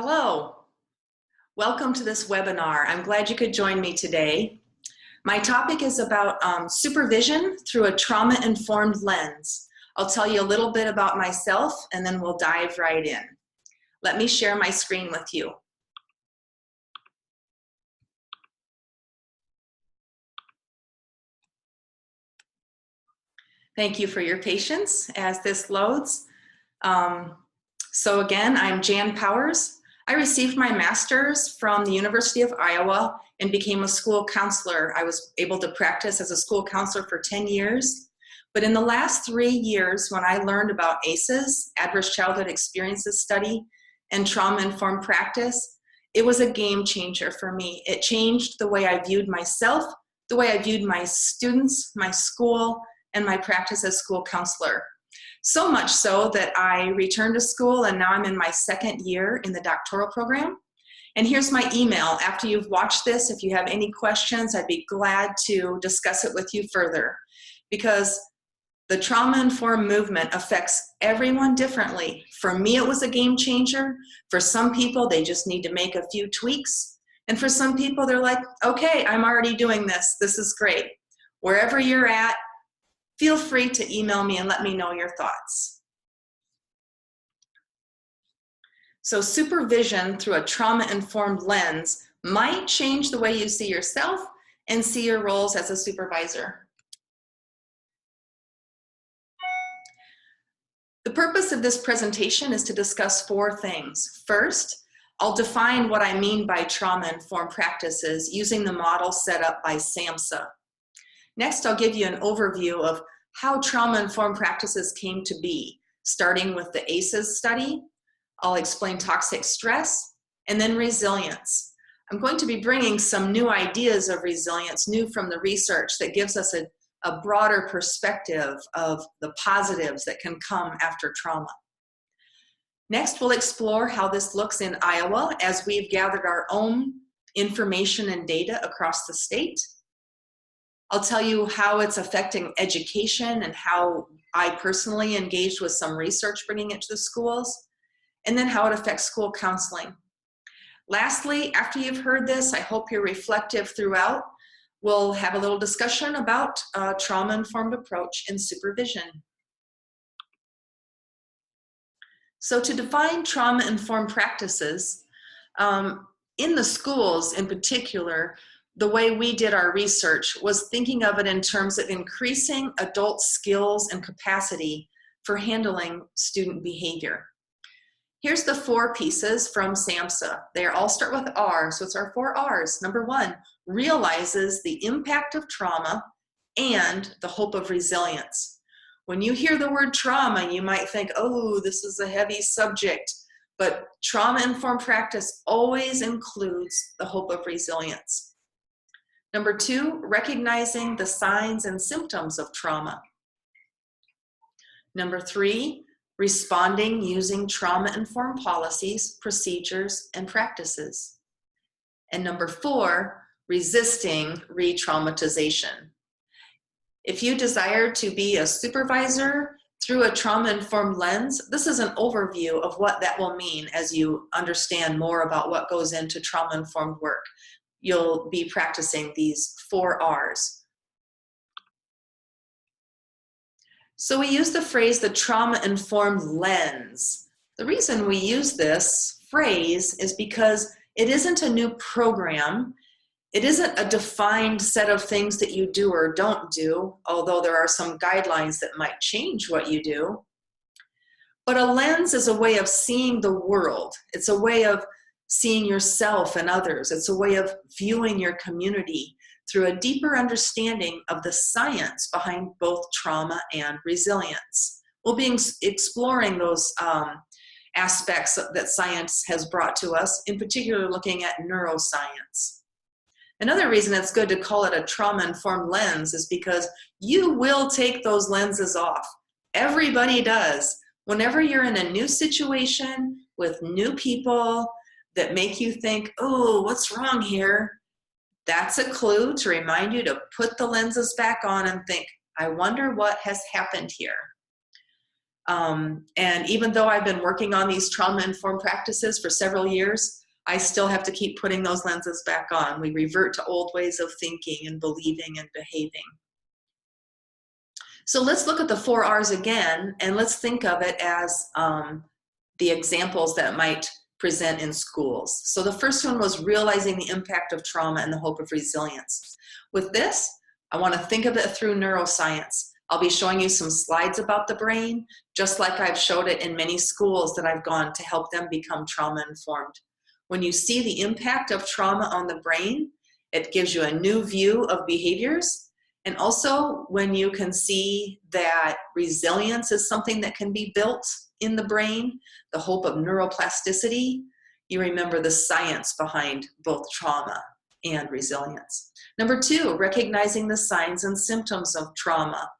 Hello, welcome to this webinar. I'm glad you could join me today. My topic is about supervision through a trauma-informed lens. I'll tell you a little bit about myself and then we'll dive right in. Let me share my screen with you. Thank you for your patience as this loads. So again, I'm Jan Powers. I received my master's from the University of Iowa and became a school counselor. I was able to practice as a school counselor for 10 years. But in the last 3 years, when I learned about ACEs, Adverse Childhood Experiences Study, and trauma-informed practice, it was a game changer for me. It changed the way I viewed myself, the way I viewed my students, my school, and my practice as school counselor. So much so that I returned to school and now I'm in my 2nd year in the doctoral program. And here's my email. After you've watched this, if you have any questions, I'd be glad to discuss it with you further, because the trauma-informed movement affects everyone differently. For me, it was a game changer. For some people, they just need to make a few tweaks. And for some people, they're like, okay, I'm already doing this. This is great. Wherever you're at, feel free to email me and let me know your thoughts. So supervision through a trauma-informed lens might change the way you see yourself and see your roles as a supervisor. The purpose of this presentation is to discuss 4 things. First, I'll define what I mean by trauma-informed practices using the model set up by SAMHSA. Next, I'll give you an overview of how trauma-informed practices came to be, starting with the ACEs study. I'll explain toxic stress, and then resilience. I'm going to be bringing some new ideas of resilience, new from the research that gives us a broader perspective of the positives that can come after trauma. Next, we'll explore how this looks in Iowa as we've gathered our own information and data across the state. I'll tell you how it's affecting education and how I personally engaged with some research bringing it to the schools, and then how it affects school counseling. Lastly, after you've heard this, I hope you're reflective throughout. We'll have a little discussion about a trauma-informed approach in supervision. So to define trauma-informed practices, in the schools in particular, the way we did our research was thinking of it in terms of increasing adult skills and capacity for handling student behavior. Here's the 4 pieces from SAMHSA. They all start with R, so it's our 4 R's. Number 1, realizes the impact of trauma and the hope of resilience. When you hear the word trauma, you might think, oh, this is a heavy subject, but trauma-informed practice always includes the hope of resilience. Number 2, recognizing the signs and symptoms of trauma. Number 3, responding using trauma-informed policies, procedures, and practices. And number 4, resisting re-traumatization. If you desire to be a supervisor through a trauma-informed lens, this is an overview of what that will mean as you understand more about what goes into trauma-informed work. You'll be practicing these 4 R's. So we use the phrase the trauma-informed lens. The reason we use this phrase is because it isn't a new program. It isn't a defined set of things that you do or don't do, although there are some guidelines that might change what you do. But a lens is a way of seeing the world. It's a way of seeing yourself and others. It's a way of viewing your community through a deeper understanding of the science behind both trauma and resilience. We'll be exploring those aspects that science has brought to us, in particular looking at neuroscience. Another reason it's good to call it a trauma-informed lens is because you will take those lenses off. Everybody does. Whenever you're in a new situation with new people that make you think, oh, what's wrong here? That's a clue to remind you to put the lenses back on and think, I wonder what has happened here. And even though I've been working on these trauma-informed practices for several years, I still have to keep putting those lenses back on. We revert to old ways of thinking and believing and behaving. So let's look at the 4 R's again, and let's think of it as the examples that might present in schools. So the first one was realizing the impact of trauma and the hope of resilience. With this, I want to think of it through neuroscience. I'll be showing you some slides about the brain, just like I've showed it in many schools that I've gone to help them become trauma-informed. When you see the impact of trauma on the brain, it gives you a new view of behaviors. And also when you can see that resilience is something that can be built in the brain, the hope of neuroplasticity, you remember the science behind both trauma and resilience. Number 2, recognizing the signs and symptoms of trauma.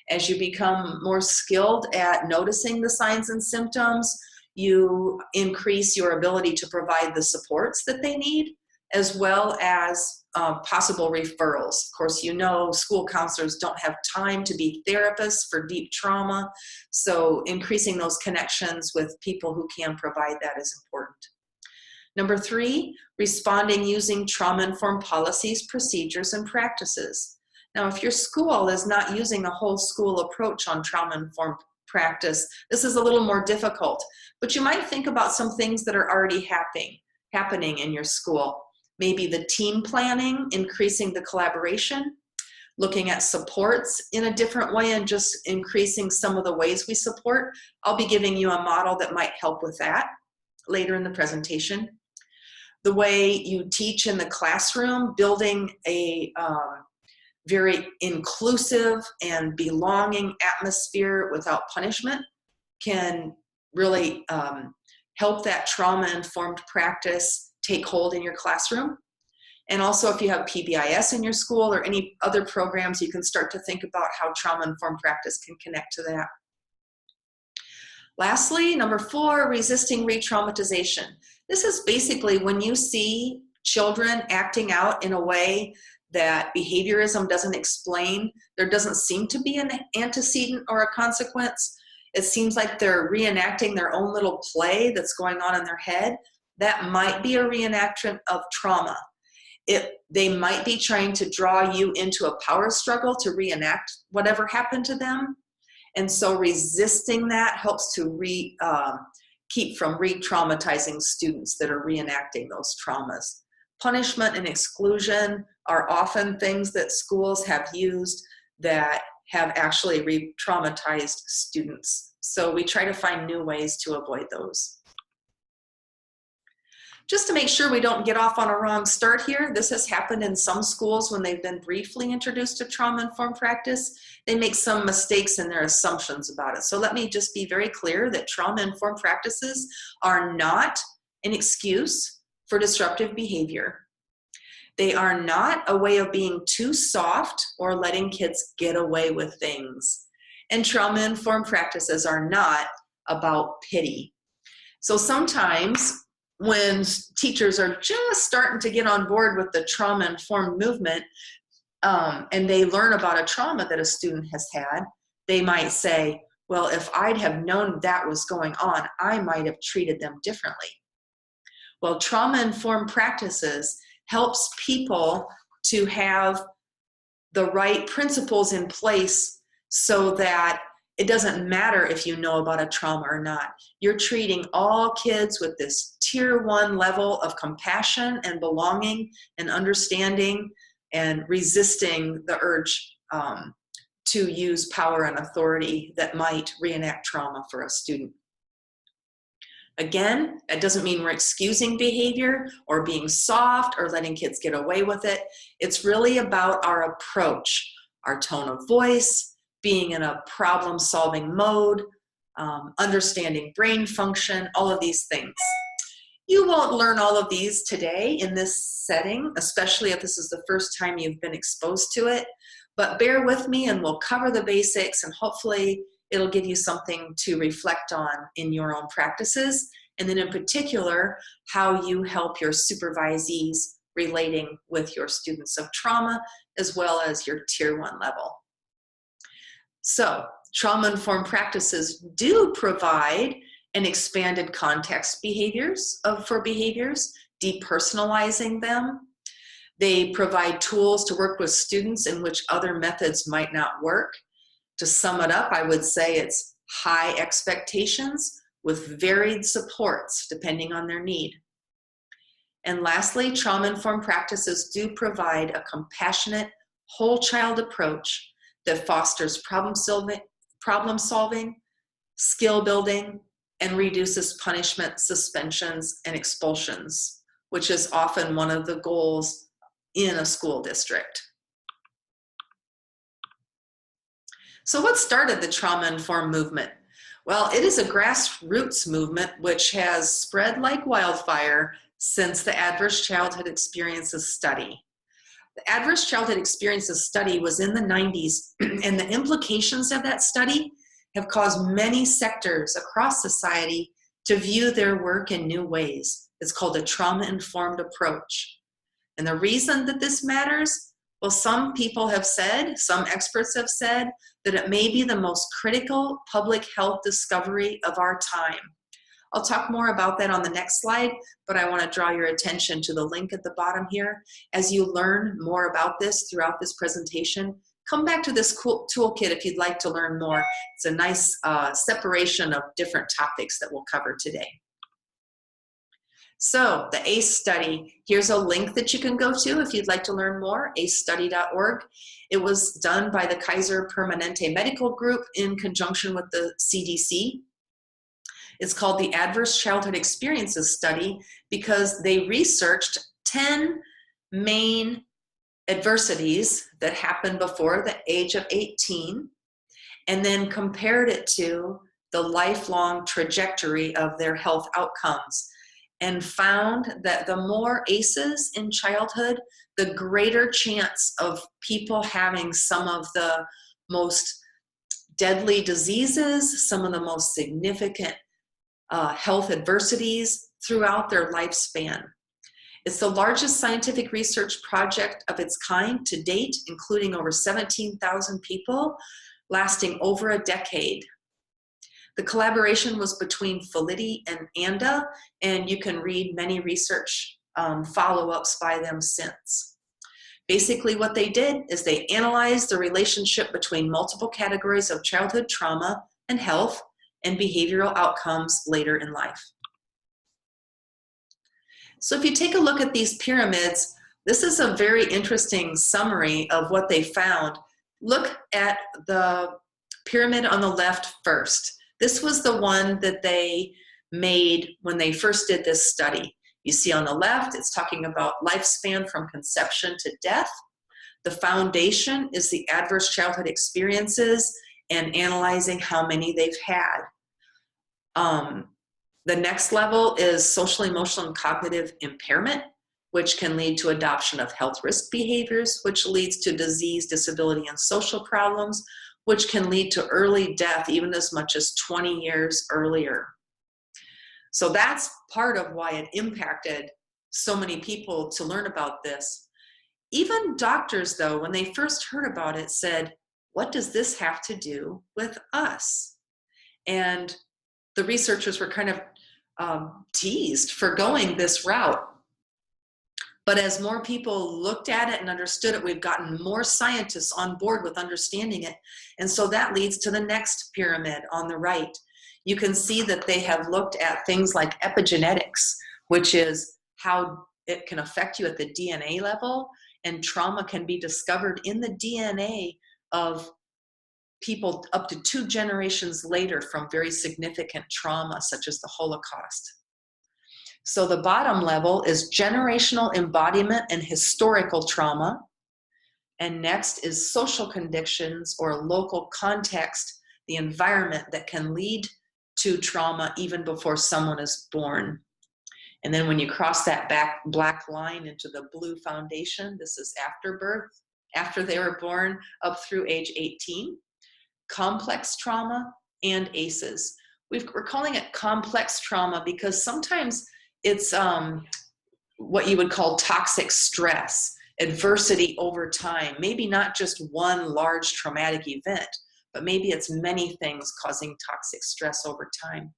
As you become more skilled at noticing the signs and symptoms, you increase your ability to provide the supports that they need, as well as possible referrals. Of course, you know school counselors don't have time to be therapists for deep trauma, so increasing those connections with people who can provide that is important. Number 3, responding using trauma-informed policies, procedures, and practices. Now, if your school is not using a whole school approach on trauma-informed practice, this is a little more difficult, but you might think about some things that are already happening in your school. Maybe the team planning, increasing the collaboration, looking at supports in a different way and just increasing some of the ways we support. I'll be giving you a model that might help with that later in the presentation. The way you teach in the classroom, building a very inclusive and belonging atmosphere without punishment can really help that trauma-informed practice take hold in your classroom. And also if you have PBIS in your school or any other programs, you can start to think about how trauma-informed practice can connect to that. Lastly, number 4, resisting re-traumatization. This is basically when you see children acting out in a way that behaviorism doesn't explain, there doesn't seem to be an antecedent or a consequence. It seems like they're reenacting their own little play that's going on in their head. That might be a reenactment of trauma. They might be trying to draw you into a power struggle to reenact whatever happened to them. And so resisting that helps to keep from re-traumatizing students that are reenacting those traumas. Punishment and exclusion are often things that schools have used that have actually re-traumatized students. So we try to find new ways to avoid those. Just to make sure we don't get off on a wrong start here, this has happened in some schools when they've been briefly introduced to trauma-informed practice. They make some mistakes in their assumptions about it. So let me just be very clear that trauma-informed practices are not an excuse for disruptive behavior. They are not a way of being too soft or letting kids get away with things. And trauma-informed practices are not about pity. So sometimes when teachers are just starting to get on board with the trauma-informed movement and they learn about a trauma that a student has had, they might say, well, if I'd have known that was going on, I might have treated them differently. Well, trauma-informed practices helps people to have the right principles in place so that it doesn't matter if you know about a trauma or not. You're treating all kids with this tier 1 level of compassion and belonging and understanding and resisting the urge to use power and authority that might reenact trauma for a student. Again, that doesn't mean we're excusing behavior or being soft or letting kids get away with it. It's really about our approach, our tone of voice, being in a problem-solving mode, understanding brain function, all of these things. You won't learn all of these today in this setting, especially if this is the first time you've been exposed to it, but bear with me and we'll cover the basics and hopefully it'll give you something to reflect on in your own practices, and then in particular, how you help your supervisees relating with your students of trauma, as well as your tier 1 level. So, Trauma-informed practices do provide an expanded context for behaviors, depersonalizing them. They provide tools to work with students in which other methods might not work. To sum it up, I would say it's high expectations with varied supports depending on their need. And lastly, trauma-informed practices do provide a compassionate, whole child approach that fosters problem solving, skill building, and reduces punishment, suspensions, and expulsions, which is often one of the goals in a school district. So what started the trauma-informed movement? Well, it is a grassroots movement which has spread like wildfire since the Adverse Childhood Experiences Study. The Adverse Childhood Experiences Study was in the 90s, and the implications of that study have caused many sectors across society to view their work in new ways. It's called a trauma-informed approach. And the reason that this matters, well, some people have said, some experts have said, that it may be the most critical public health discovery of our time. I'll talk more about that on the next slide, but I want to draw your attention to the link at the bottom here. As you learn more about this throughout this presentation, come back to this cool toolkit if you'd like to learn more. It's a nice separation of different topics that we'll cover today. So the ACE study, here's a link that you can go to if you'd like to learn more, acestudy.org. It was done by the Kaiser Permanente Medical Group in conjunction with the CDC. It's called the Adverse Childhood Experiences Study because they researched 10 main adversities that happened before the age of 18 and then compared it to the lifelong trajectory of their health outcomes, and found that the more ACEs in childhood, the greater chance of people having some of the most deadly diseases, some of the most significant health adversities throughout their lifespan. It's the largest scientific research project of its kind to date, including over 17,000 people, lasting over a decade. The collaboration was between Fility and ANDA, and you can read many research follow-ups by them since. Basically what they did is they analyzed the relationship between multiple categories of childhood trauma and health and behavioral outcomes later in life. So if you take a look at these pyramids, this is a very interesting summary of what they found. Look at the pyramid on the left first. This was the one that they made when they first did this study. You see on the left, it's talking about lifespan from conception to death. The foundation is the adverse childhood experiences and analyzing how many they've had. The next level is social, emotional, and cognitive impairment, which can lead to adoption of health risk behaviors, which leads to disease, disability, and social problems, which can lead to early death even as much as 20 years earlier. So that's part of why it impacted so many people to learn about this. Even doctors, though, when they first heard about it, said, what does this have to do with us? And the researchers were kind of teased for going this route. But as more people looked at it and understood it, we've gotten more scientists on board with understanding it. And so that leads to the next pyramid on the right. You can see that they have looked at things like epigenetics, which is how it can affect you at the DNA level, and trauma can be discovered in the DNA of people up to 2 generations later from very significant trauma, such as the Holocaust. So the bottom level is generational embodiment and historical trauma. And next is social conditions or local context, the environment that can lead to trauma even before someone is born. And then when you cross that black line into the blue foundation, this is after birth, after they were born up through age 18, complex trauma and ACEs. We're calling it complex trauma because sometimes it's what you would call toxic stress, adversity over time, maybe not just one large traumatic event, but maybe it's many things causing toxic stress over time.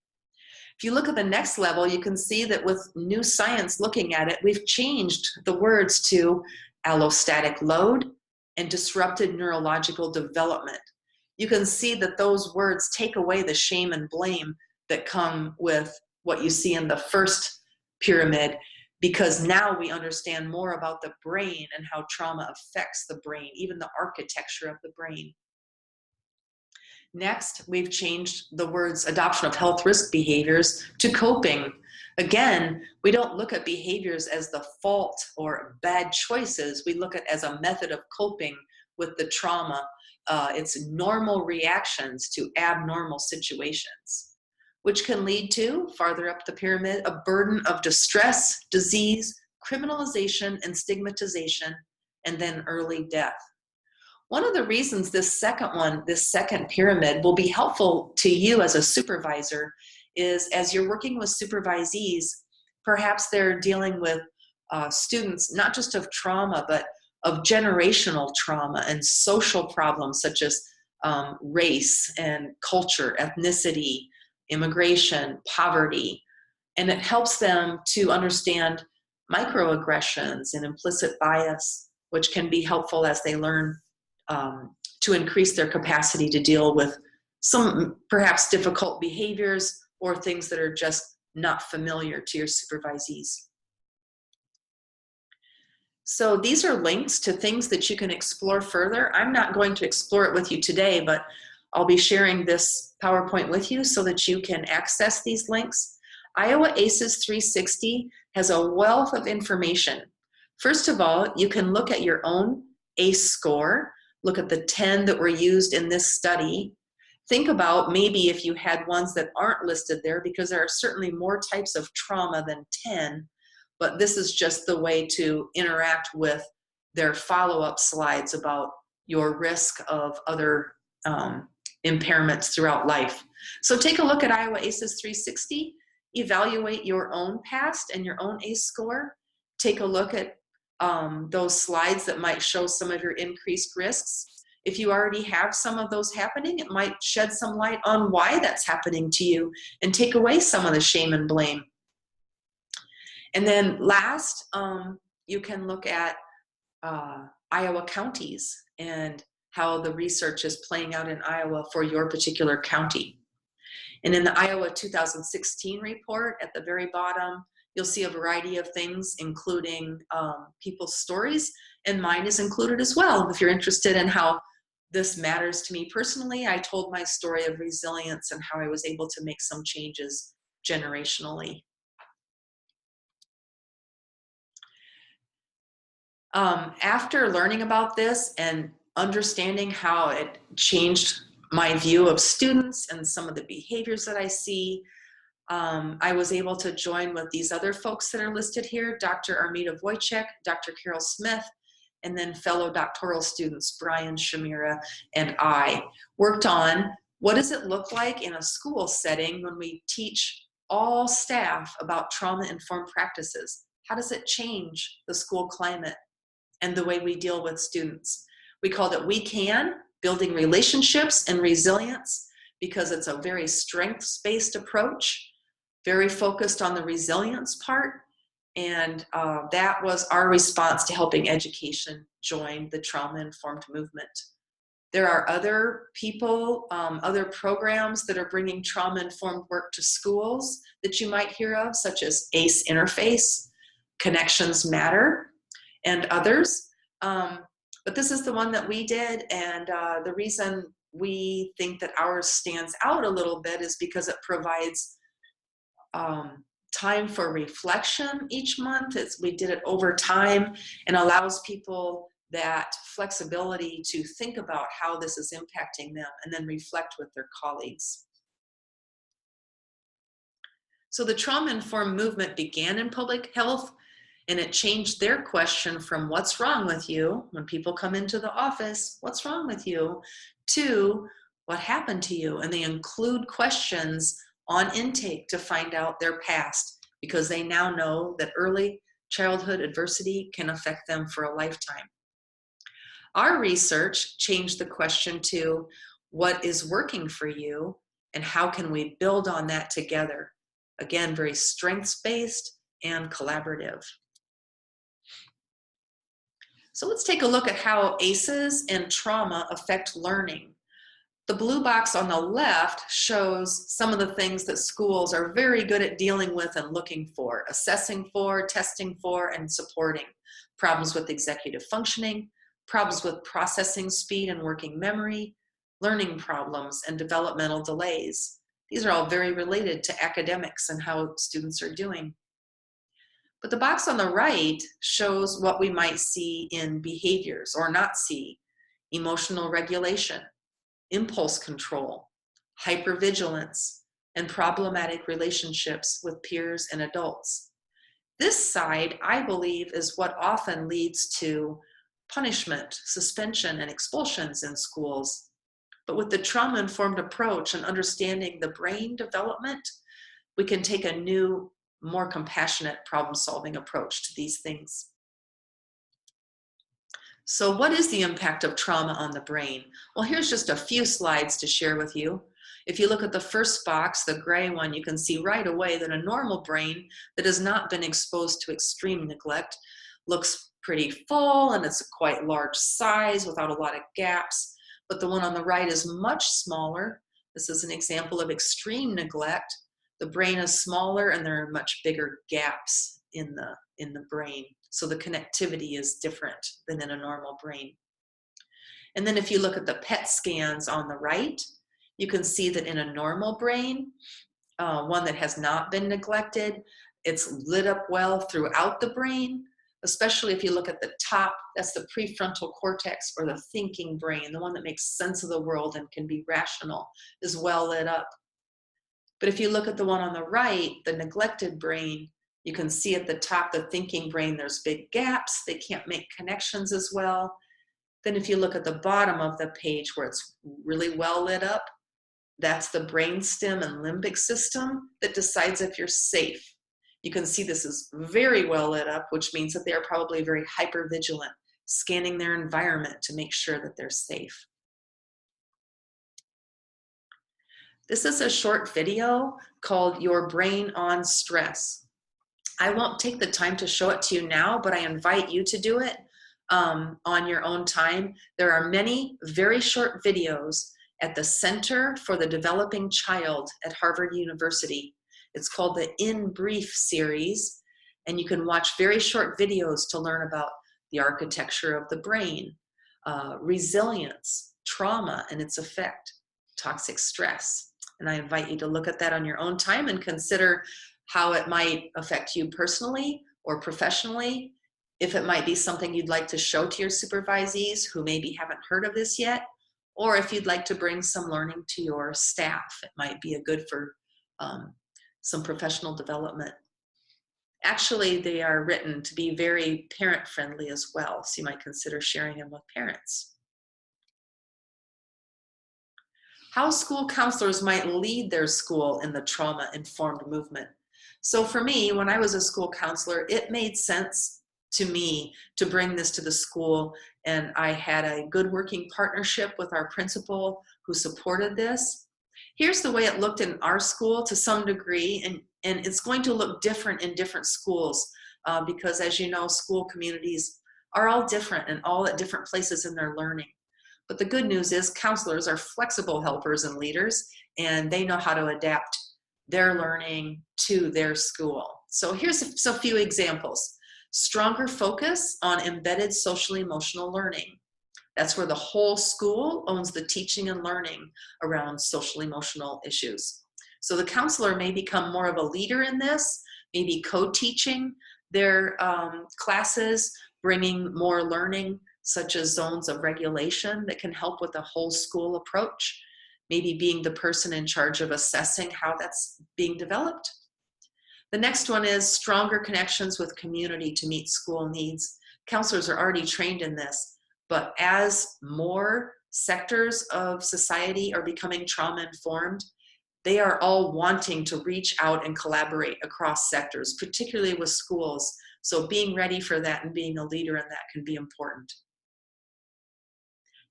If you look at the next level, you can see that with new science looking at it, we've changed the words to allostatic load and disrupted neurological development. You can see that those words take away the shame and blame that come with what you see in the first pyramid, because now we understand more about the brain and how trauma affects the brain, even the architecture of the brain. Next, we've changed the words adoption of health risk behaviors to coping. Again, we don't look at behaviors as the fault or bad choices. We look at it as a method of coping with the trauma. It's normal reactions to abnormal situations, which can lead to, farther up the pyramid, a burden of distress, disease, criminalization, and stigmatization, and then early death. One of the reasons this second pyramid will be helpful to you as a supervisor is as you're working with supervisees, perhaps they're dealing with students, not just of trauma, but of generational trauma and social problems such as race and culture, ethnicity, immigration, poverty. And it helps them to understand microaggressions and implicit bias, which can be helpful as they learn to increase their capacity to deal with some perhaps difficult behaviors or things that are just not familiar to your supervisees. So these are links to things that you can explore further. I'm not going to explore it with you today, but I'll be sharing this PowerPoint with you so that you can access these links. Iowa ACEs 360 has a wealth of information. First of all, you can look at your own ACE score. Look at the 10 that were used in this study. Think about maybe if you had ones that aren't listed there, because there are certainly more types of trauma than 10, but this is just the way to interact with their follow-up slides about your risk of other impairments throughout life. So take a look at Iowa ACEs 360, evaluate your own past and your own ACE score. Take a look at those slides that might show some of your increased risks. If you already have some of those happening, it might shed some light on why that's happening to you and take away some of the shame and blame. And then last, you can look at Iowa counties and how the research is playing out in Iowa for your particular county. And in the Iowa 2016 report at the very bottom, you'll see a variety of things, including people's stories, and mine is included as well. If you're interested in how this matters to me personally, I told my story of resilience and how I was able to make some changes generationally. After learning about this and understanding how it changed my view of students and some of the behaviors that I see, I was able to join with these other folks that are listed here, Dr. Armida Wojcik, Dr. Carol Smith, and then fellow doctoral students, Brian Shamira and I, worked on what does it look like in a school setting when we teach all staff about trauma-informed practices? How does it change the school climate and the way we deal with students? We called it We Can, Building Relationships and Resilience, because it's a very strengths-based approach, very focused on the resilience part, and that was our response to helping education join the trauma-informed movement. There are other people, other programs that are bringing trauma-informed work to schools that you might hear of, such as ACE Interface, Connections Matter, and others. But this is the one that we did, and the reason we think that ours stands out a little bit is because it provides time for reflection each month. We did it over time and allows people that flexibility to think about how this is impacting them and then reflect with their colleagues. So the trauma-informed movement began in public health, and it changed their question from what's wrong with you, when people come into the office, what's wrong with you, to what happened to you. And they include questions on intake to find out their past, because they now know that early childhood adversity can affect them for a lifetime. Our research changed the question to what is working for you, and how can we build on that together? Again, very strengths-based and collaborative. So let's take a look at how ACEs and trauma affect learning. The blue box on the left shows some of the things that schools are very good at dealing with and looking for, assessing for, testing for, and supporting. Problems with executive functioning, problems with processing speed and working memory, learning problems, and developmental delays. These are all very related to academics and how students are doing. But the box on the right shows what we might see in behaviors or not see: emotional regulation, impulse control, hypervigilance, and problematic relationships with peers and adults. This side, I believe, is what often leads to punishment, suspension, and expulsions in schools. But with the trauma-informed approach and understanding the brain development, we can take a new, more compassionate problem-solving approach to these things. So what is the impact of trauma on the brain? Well, here's just a few slides to share with you. If you look at the first box, the gray one, you can see right away that a normal brain that has not been exposed to extreme neglect looks pretty full, and it's a quite large size without a lot of gaps. But the one on the right is much smaller. This is an example of extreme neglect. The brain is smaller and there are much bigger gaps in the brain. So the connectivity is different than in a normal brain. And then if you look at the PET scans on the right, you can see that in a normal brain, one that has not been neglected, it's lit up well throughout the brain, especially if you look at the top, that's the prefrontal cortex, or the thinking brain, the one that makes sense of the world and can be rational, is well lit up. But if you look at the one on the right, the neglected brain, you can see at the top, the thinking brain, there's big gaps. They can't make connections as well. Then if you look at the bottom of the page where it's really well lit up, that's the brainstem and limbic system that decides if you're safe. You can see this is very well lit up, which means that they are probably very hypervigilant, scanning their environment to make sure that they're safe. This is a short video called Your Brain on Stress. I won't take the time to show it to you now, but I invite you to do it on your own time. There are many very short videos at the Center for the Developing Child at Harvard University. It's called the In Brief series, and you can watch very short videos to learn about the architecture of the brain, resilience, trauma and its effect, toxic stress. And I invite you to look at that on your own time and consider how it might affect you personally or professionally, if it might be something you'd like to show to your supervisees who maybe haven't heard of this yet, or if you'd like to bring some learning to your staff. It might be a good for some professional development. Actually, they are written to be very parent-friendly as well, so you might consider sharing them with parents. How school counselors might lead their school in the trauma-informed movement. So for me, when I was a school counselor, it made sense to me to bring this to the school, and I had a good working partnership with our principal who supported this. Here's the way it looked in our school to some degree, and it's going to look different in different schools because, as you know, school communities are all different and all at different places in their learning. But the good news is counselors are flexible helpers and leaders, and they know how to adapt their learning to their school. So here's a few examples. Stronger focus on embedded social emotional learning. That's where the whole school owns the teaching and learning around social emotional issues. So the counselor may become more of a leader in this, maybe co-teaching their classes, bringing more learning such as zones of regulation that can help with the whole school approach, maybe being the person in charge of assessing how that's being developed. The next one is stronger connections with community to meet school needs. Counselors are already trained in this, but as more sectors of society are becoming trauma-informed, they are all wanting to reach out and collaborate across sectors, particularly with schools. So being ready for that and being a leader in that can be important.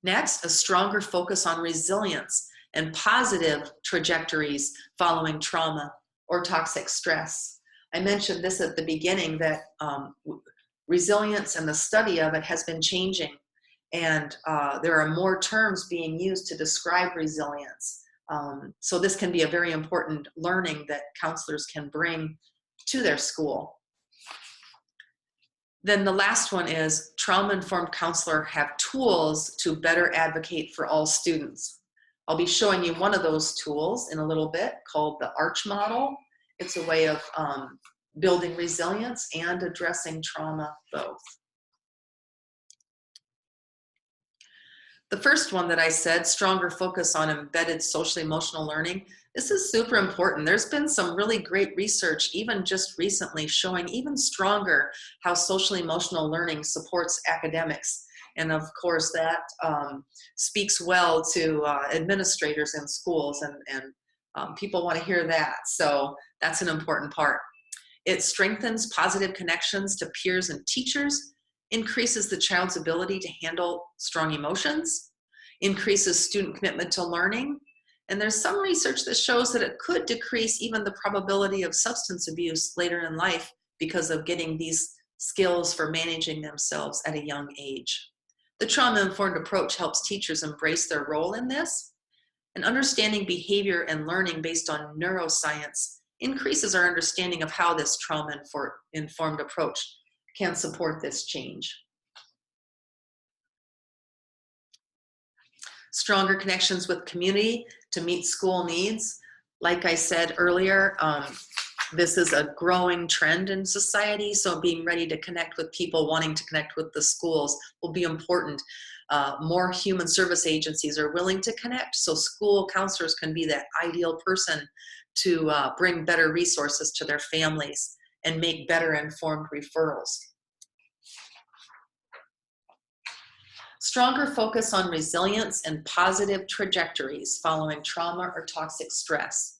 Next, a stronger focus on resilience and positive trajectories following trauma or toxic stress. I mentioned this at the beginning that resilience and the study of it has been changing, and there are more terms being used to describe resilience. So this can be a very important learning that counselors can bring to their school. Then the last one is trauma-informed counselor have tools to better advocate for all students. I'll be showing you one of those tools in a little bit called the ARCH model. It's a way of building resilience and addressing trauma both. The first one that I said, stronger focus on embedded social emotional learning, this is super important. There's been some really great research, even just recently, showing even stronger how social emotional learning supports academics. And of course, that speaks well to administrators in schools, and people want to hear that. So that's an important part. It strengthens positive connections to peers and teachers, increases the child's ability to handle strong emotions, increases student commitment to learning, and there's some research that shows that it could decrease even the probability of substance abuse later in life because of getting these skills for managing themselves at a young age. The trauma-informed approach helps teachers embrace their role in this, and understanding behavior and learning based on neuroscience increases our understanding of how this trauma-informed approach can support this change. Stronger connections with community to meet school needs. Like I said earlier, this is a growing trend in society, so being ready to connect with people, wanting to connect with the schools will be important. More human service agencies are willing to connect, so school counselors can be that ideal person to bring better resources to their families and make better informed referrals. Stronger focus on resilience and positive trajectories following trauma or toxic stress.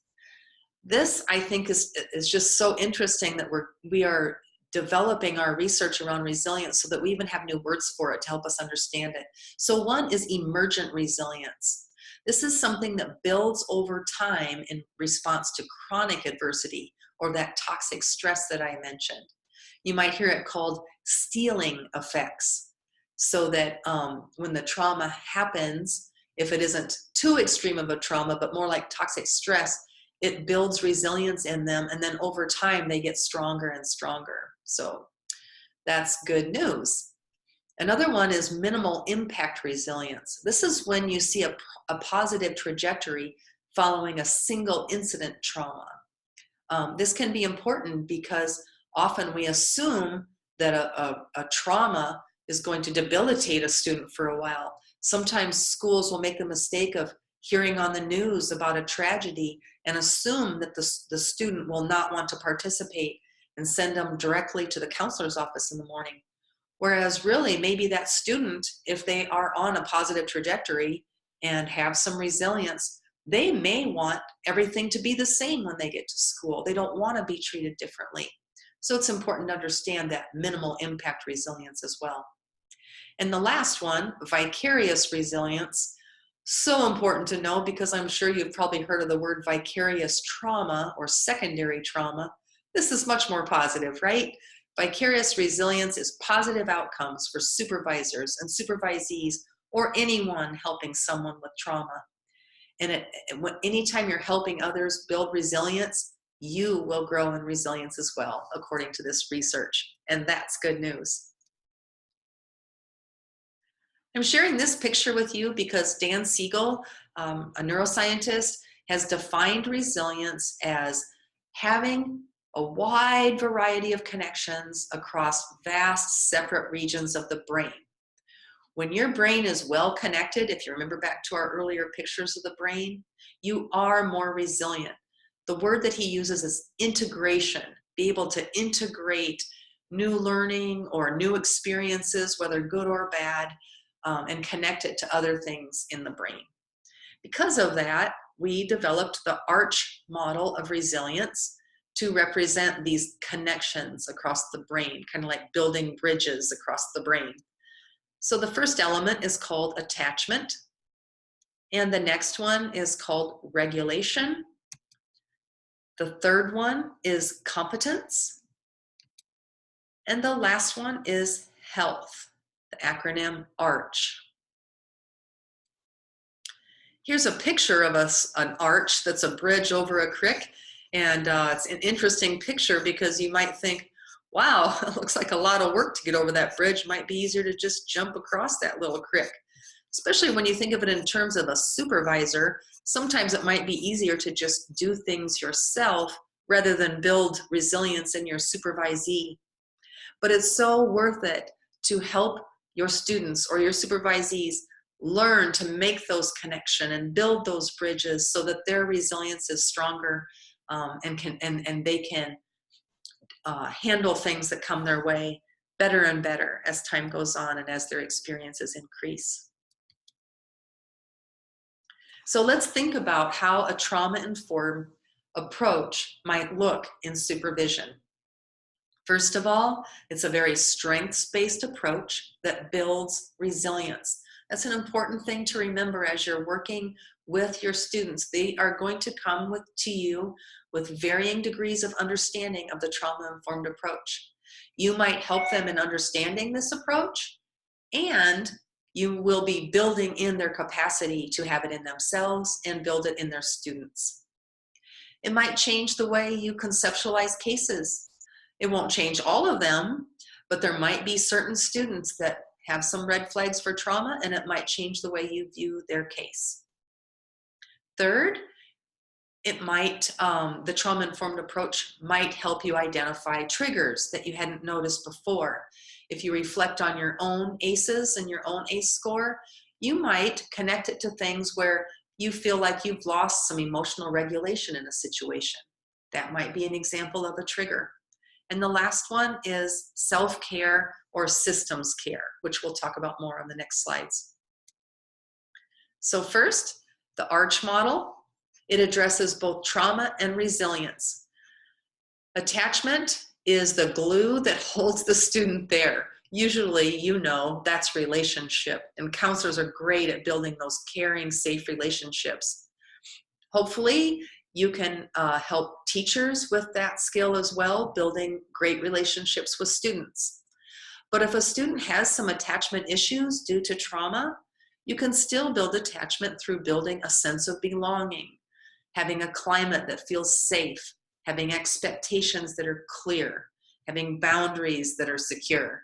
This, I think, is just so interesting that we are developing our research around resilience so that we even have new words for it to help us understand it. So one is emergent resilience. This is something that builds over time in response to chronic adversity or that toxic stress that I mentioned. You might hear it called stealing effects. So that when the trauma happens, if it isn't too extreme of a trauma, but more like toxic stress, it builds resilience in them, and then over time they get stronger and stronger. So that's good news. Another one is minimal impact resilience. This is when you see a positive trajectory following a single incident trauma. This can be important because often we assume that a trauma is going to debilitate a student for a while. Sometimes schools will make the mistake of hearing on the news about a tragedy and assume that the student will not want to participate and send them directly to the counselor's office in the morning. Whereas really, maybe that student, if they are on a positive trajectory and have some resilience, they may want everything to be the same when they get to school. They don't want to be treated differently. So it's important to understand that minimal impact resilience as well. And the last one, vicarious resilience, so important to know because I'm sure you've probably heard of the word vicarious trauma or secondary trauma. This is much more positive, right? Vicarious resilience is positive outcomes for supervisors and supervisees or anyone helping someone with trauma. And anytime you're helping others build resilience, you will grow in resilience as well, according to this research. And that's good news. I'm sharing this picture with you because Dan Siegel, a neuroscientist, has defined resilience as having a wide variety of connections across vast separate regions of the brain. When your brain is well connected, if you remember back to our earlier pictures of the brain, you are more resilient. The word that he uses is integration, be able to integrate new learning or new experiences, whether good or bad, and connect it to other things in the brain. Because of that, we developed the ARCH model of resilience to represent these connections across the brain, kind of like building bridges across the brain. So the first element is called attachment, and the next one is called regulation. The third one is competence, and the last one is health, the acronym ARCH. Here's a picture of an arch that's a bridge over a creek, and it's an interesting picture because you might think, wow, it looks like a lot of work to get over that bridge. It might be easier to just jump across that little creek. Especially when you think of it in terms of a supervisor, sometimes it might be easier to just do things yourself rather than build resilience in your supervisee. But it's so worth it to help your students or your supervisees learn to make those connections and build those bridges so that their resilience is stronger, and they can handle things that come their way better and better as time goes on and as their experiences increase. So let's think about how a trauma-informed approach might look in supervision. First of all, it's a very strengths-based approach that builds resilience. That's an important thing to remember as you're working with your students. They are going to come to you with varying degrees of understanding of the trauma-informed approach. You might help them in understanding this approach, and you will be building in their capacity to have it in themselves and build it in their students. It might change the way you conceptualize cases. It won't change all of them, but there might be certain students that have some red flags for trauma, and it might change the way you view their case. Third, the trauma-informed approach might help you identify triggers that you hadn't noticed before. If you reflect on your own ACEs and your own ACE score, you might connect it to things where you feel like you've lost some emotional regulation in a situation. That might be an example of a trigger. And the last one is self-care or systems care, which we'll talk about more on the next slides. So first, the ARCH model. It addresses both trauma and resilience. Attachment is the glue that holds the student there. Usually, that's relationship, and counselors are great at building those caring, safe relationships. Hopefully, you can help teachers with that skill as well, building great relationships with students. But if a student has some attachment issues due to trauma, you can still build attachment through building a sense of belonging, having a climate that feels safe, having expectations that are clear, having boundaries that are secure.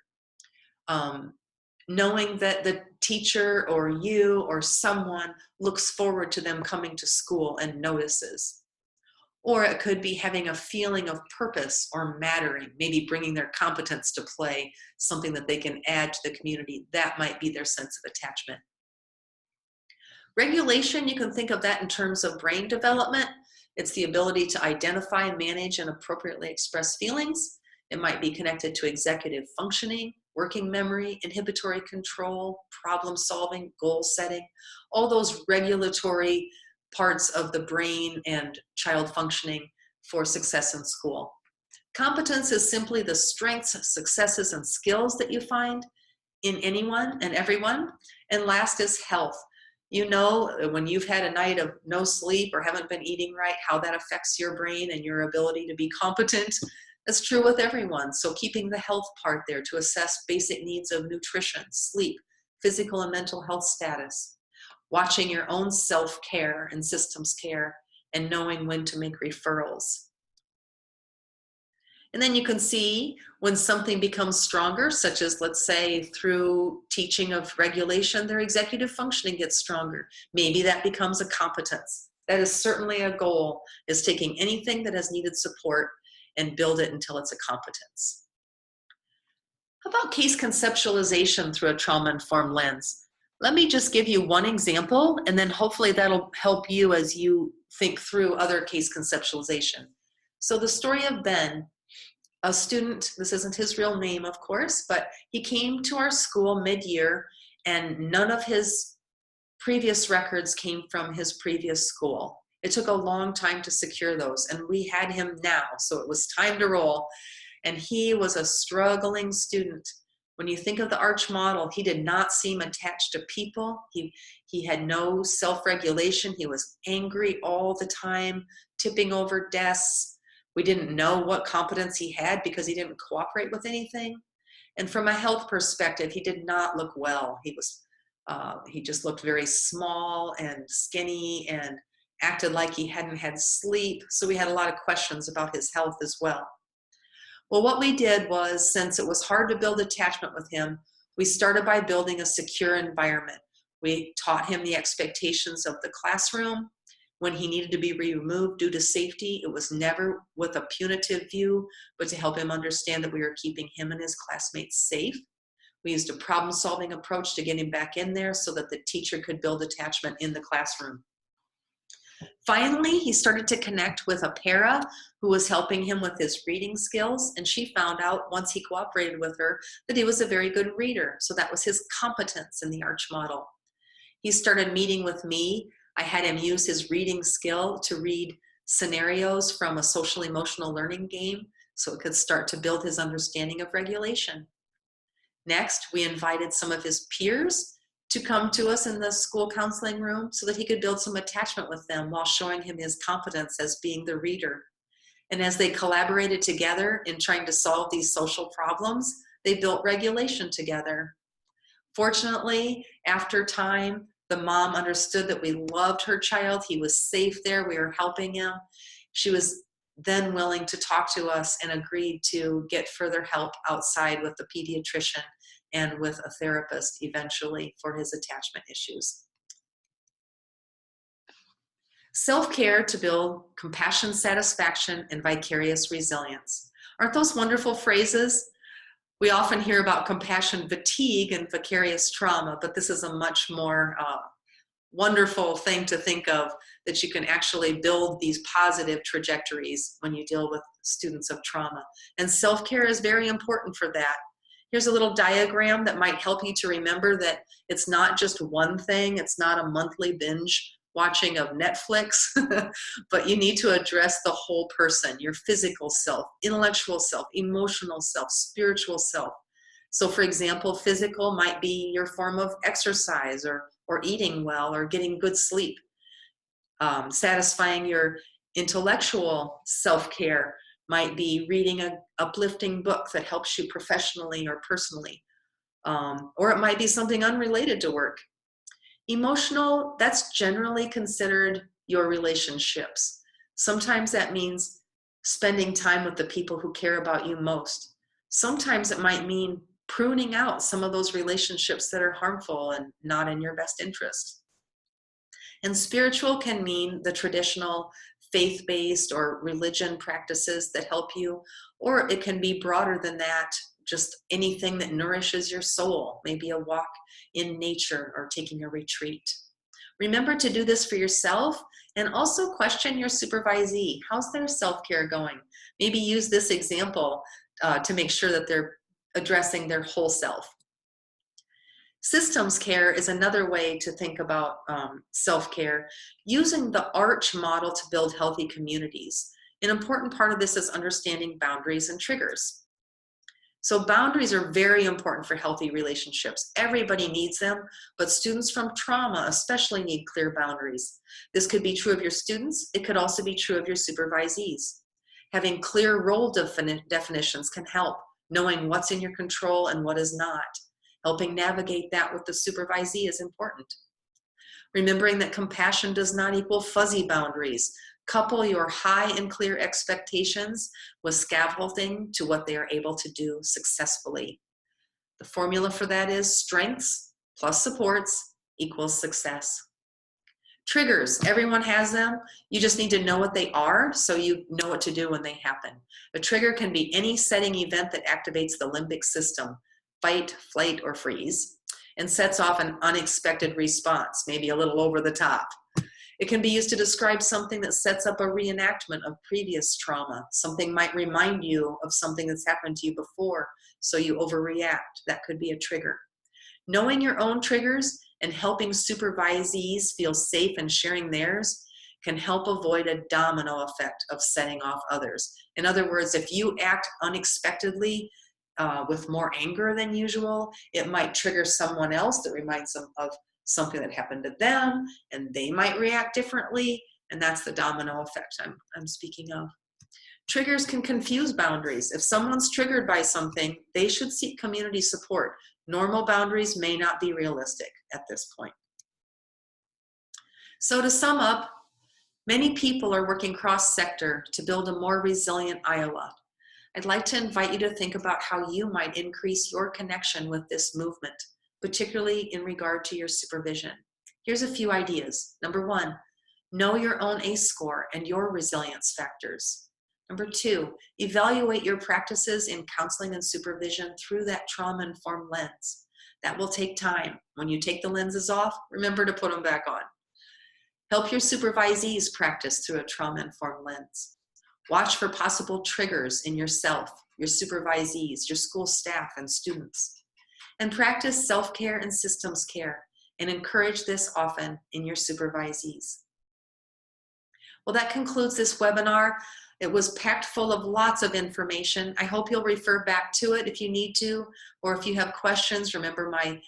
Knowing that the teacher or you or someone looks forward to them coming to school and notices. Or it could be having a feeling of purpose or mattering, maybe bringing their competence to play, something that they can add to the community. That might be their sense of attachment. Regulation, you can think of that in terms of brain development. It's the ability to identify, manage, and appropriately express feelings. It might be connected to executive functioning, working memory, inhibitory control, problem solving, goal setting, all those regulatory parts of the brain and child functioning for success in school. Competence is simply the strengths, successes, and skills that you find in anyone and everyone. And last is health. You know, when you've had a night of no sleep or haven't been eating right, how that affects your brain and your ability to be competent. That's true with everyone. So keeping the health part there to assess basic needs of nutrition, sleep, physical and mental health status, watching your own self-care and systems care, and knowing when to make referrals. And then you can see when something becomes stronger, such as, let's say, through teaching of regulation, their executive functioning gets stronger. Maybe that becomes a competence. That is certainly a goal, is taking anything that has needed support and build it until it's a competence. How about case conceptualization through a trauma-informed lens? Let me just give you one example, and then hopefully that'll help you as you think through other case conceptualization. So the story of Ben, a student, this isn't his real name, of course, but he came to our school mid-year, and none of his previous records came from his previous school. It took a long time to secure those, and we had him now, so it was time to roll. And he was a struggling student. When you think of the arch model, he did not seem attached to people. He had no self-regulation. He was angry all the time, tipping over desks. We didn't know what competence he had because he didn't cooperate with anything. And from a health perspective, he did not look well. He just looked very small and skinny and acted like he hadn't had sleep. So we had a lot of questions about his health as well. Well, what we did was, since it was hard to build attachment with him, we started by building a secure environment. We taught him the expectations of the classroom. When he needed to be removed due to safety, it was never with a punitive view, but to help him understand that we were keeping him and his classmates safe. We used a problem-solving approach to get him back in there so that the teacher could build attachment in the classroom. Finally, he started to connect with a para who was helping him with his reading skills, and she found out once he cooperated with her that he was a very good reader. So that was his competence in the arch model. He started meeting with me. I had him use his reading skill to read scenarios from a social emotional learning game so it could start to build his understanding of regulation. Next, we invited some of his peers to come to us in the school counseling room so that he could build some attachment with them while showing him his competence as being the reader. And as they collaborated together in trying to solve these social problems, they built regulation together. Fortunately, after time, the mom understood that we loved her child. He was safe there. We were helping him. She was then willing to talk to us and agreed to get further help outside with the pediatrician and with a therapist eventually for his attachment issues. Self-care to build compassion, satisfaction, and vicarious resilience. Aren't those wonderful phrases? We often hear about compassion fatigue and vicarious trauma, but this is a much more wonderful thing to think of, that you can actually build these positive trajectories when you deal with students of trauma. And self-care is very important for that. Here's a little diagram that might help you to remember that it's not just one thing. It's not a monthly binge watching of Netflix, but you need to address the whole person, your physical self, intellectual self, emotional self, spiritual self. So for example, physical might be your form of exercise or eating well or getting good sleep. Satisfying your intellectual self-care might be reading an uplifting book that helps you professionally or personally. Or it might be something unrelated to work. Emotional, that's generally considered your relationships. Sometimes that means spending time with the people who care about you most. Sometimes it might mean pruning out some of those relationships that are harmful and not in your best interest. And spiritual can mean the traditional faith-based or religion practices that help you, or it can be broader than that, just anything that nourishes your soul, maybe a walk in nature or taking a retreat. Remember to do this for yourself and also question your supervisee. How's their self-care going? Maybe use this example to make sure that they're addressing their whole self. Systems care is another way to think about self-care, using the ARCH model to build healthy communities. An important part of this is understanding boundaries and triggers. So boundaries are very important for healthy relationships. Everybody needs them, but students from trauma especially need clear boundaries. This could be true of your students. It could also be true of your supervisees. Having clear role definitions can help, knowing what's in your control and what is not. Helping navigate that with the supervisee is important. Remembering that compassion does not equal fuzzy boundaries. Couple your high and clear expectations with scaffolding to what they are able to do successfully. The formula for that is strengths plus supports equals success. Triggers, everyone has them. You just need to know what they are so you know what to do when they happen. A trigger can be any setting event that activates the limbic system, fight, flight, or freeze, and sets off an unexpected response, maybe a little over the top. It can be used to describe something that sets up a reenactment of previous trauma. Something might remind you of something that's happened to you before, so you overreact. That could be a trigger. Knowing your own triggers and helping supervisees feel safe and sharing theirs can help avoid a domino effect of setting off others. In other words, if you act unexpectedly, with more anger than usual. It might trigger someone else that reminds them of something that happened to them, and they might react differently, and that's the domino effect I'm speaking of. Triggers can confuse boundaries. If someone's triggered by something, they should seek community support. Normal boundaries may not be realistic at this point. So to sum up, many people are working cross-sector to build a more resilient Iowa. I'd like to invite you to think about how you might increase your connection with this movement, particularly in regard to your supervision. Here's a few ideas. Number 1, know your own ACE score and your resilience factors. Number 2, evaluate your practices in counseling and supervision through that trauma-informed lens. That will take time. When you take the lenses off, remember to put them back on. Help your supervisees practice through a trauma-informed lens. Watch for possible triggers in yourself, your supervisees, your school staff, and students. And practice self-care and systems care, and encourage this often in your supervisees. Well, that concludes this webinar. It was packed full of lots of information. I hope you'll refer back to it if you need to, or if you have questions, remember my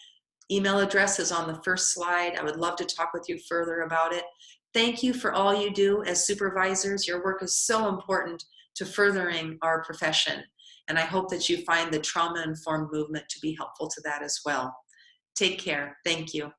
email address is on the first slide. I would love to talk with you further about it. Thank you for all you do as supervisors. Your work is so important to furthering our profession. And I hope that you find the trauma-informed movement to be helpful to that as well. Take care. Thank you.